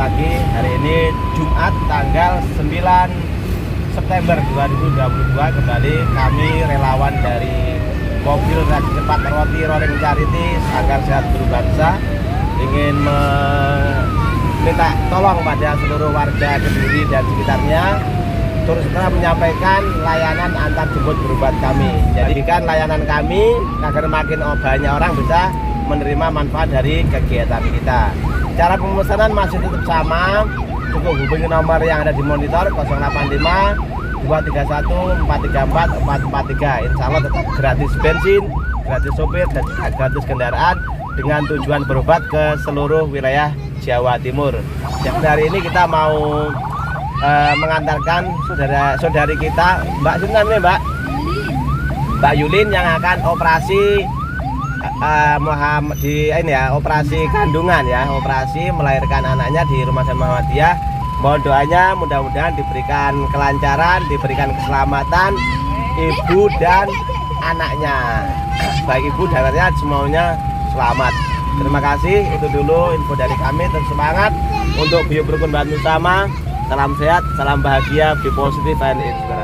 pagi. Hari ini Jumat tanggal 9 September 2022. Kembali kami relawan dari mobil Raji Cepat Roti Rolling Charity Sanggar Sehat Guru Bangsa ingin meminta tolong pada seluruh warga Kediri dan sekitarnya terus terang menyampaikan layanan antar jemput berobat kami. Jadikan layanan kami agar makin banyak orang bisa menerima manfaat dari kegiatan kita. Cara pemesanan masih tetap sama, cukup hubungi nomor yang ada di monitor 085 231 434 443. Insya Allah tetap gratis bensin, gratis sopir, dan gratis kendaraan dengan tujuan berobat ke seluruh wilayah Jawa Timur. Jadi hari ini kita mau mengantarkan saudari kita Mbak Sunan, Mbak Yulin yang akan operasi operasi kandungan ya, operasi melahirkan anaknya di Rumah Sakit Muhammadiyah. Mohon doanya mudah-mudahan diberikan kelancaran, diberikan keselamatan ibu dan anaknya. Baik ibu dan anaknya semuanya selamat. Terima kasih, itu dulu info dari kami. Terus semangat untuk Bio Rukun Bantu Sama. Salam sehat, salam bahagia, be positive and inspirational.